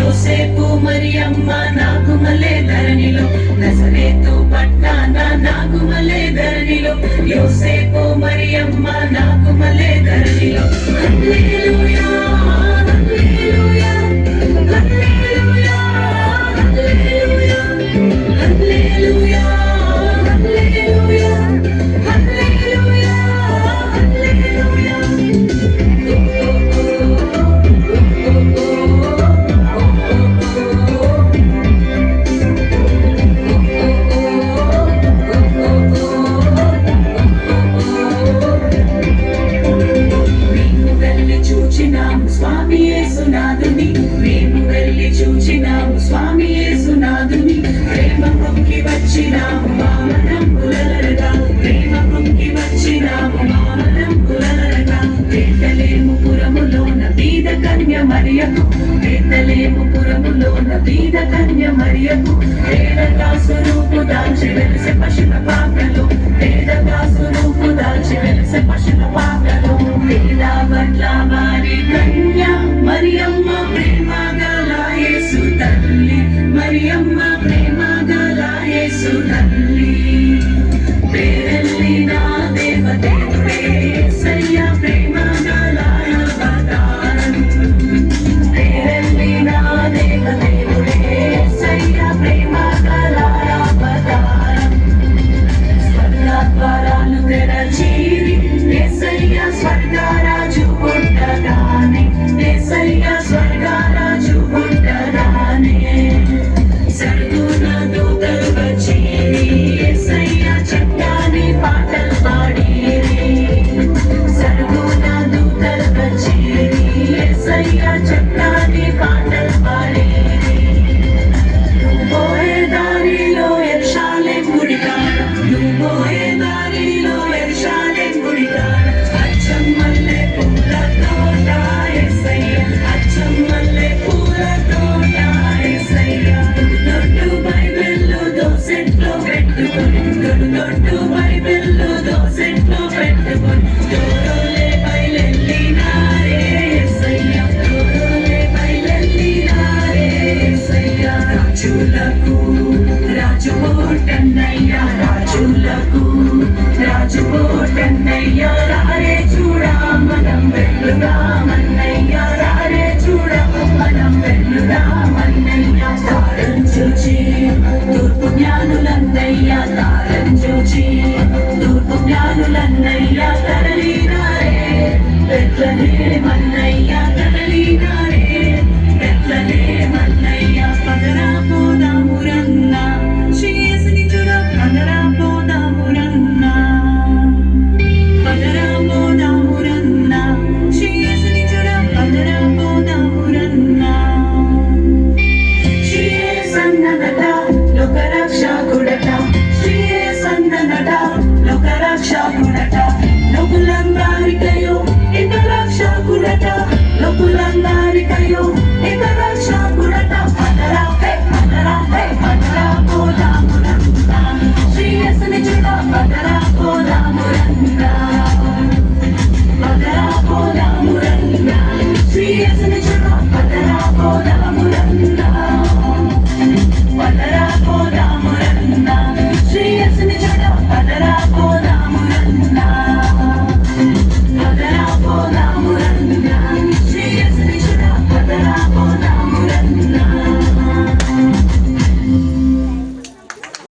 యోసేపు మరియమ్మ నాగుమలే ధరణిలో నజరేతు పట్టాన నాగుమలే ధరణిలో యోసేపు మరియమ్మ నాగుమలే ధరణిలో హల్లెలూయా హల్లెలూయా హల్లెలూయా హల్లెలూయా హల్లెలూయా హల్లెలూయా హల్లెలూయా హల్లెలూయా స్వామి యేసునాథుని మేము వెళ్ళి చూచినాము స్వామి యేసునాథుని ప్రేమ పొంగి వచ్చినాము మామనంబులరగా ప్రేమ పొంగి వచ్చినాము మామనంబులరగా బేతలేము పురములోన బీద కన్య మరియకు బేతలేము పురములోన బీద కన్య మరియకు పేదగా స్వరూపు దాల్చి వెలిసే పశుల పాకలో పేదగా స్వరూపు దాల్చి వెలిసే పశుల పాకలో పేద బట్ల వారి కన్య మరియమ్మ ప్రేమ గల యేసు తల్లి మరియమ్మ ప్రేమ గల యేసు తల్లి పేరెల్లి నా దేవదేవుడే యేసయ్య ప్రేమ గల అవతారం పేరెల్లి నా దేవదేవుడే యేసయ్య ప్రేమ గల అవతారం స్వర్గ ద్వారాలు తెరచిరి యేసయ్య స్వర్గరాజు పుట్టగానే యేసయ్య స్వర్గరాజు పుట్టగానే సర్గుణ దూతలు వచ్చిరి యేసయ్య చక్కని పాటలు పాడిరి సర్గుణ దూతలు వచ్చిరి యేసయ్య చక్కని పాటలు పాడిరి నువ్వోయే దారిలో యెరూషలేము గుడికాడ నువ్వోయే దారిలో యెరూషలేము గుడికాడ అచ్చం మల్లె పూల తోట యేసయ్య అచ్చం మల్లె పూల తోట యేసయ్య దొడ్డు బైబిలు దోసెట్లో పెట్టుకొని దొడ్డు బైబిలు దోసెట్లో పెట్టుకొని జోరోలే బయలెల్లినారే యేసయ్య జోరోలే బయలెల్లినారే యేసయ్య రాజులకు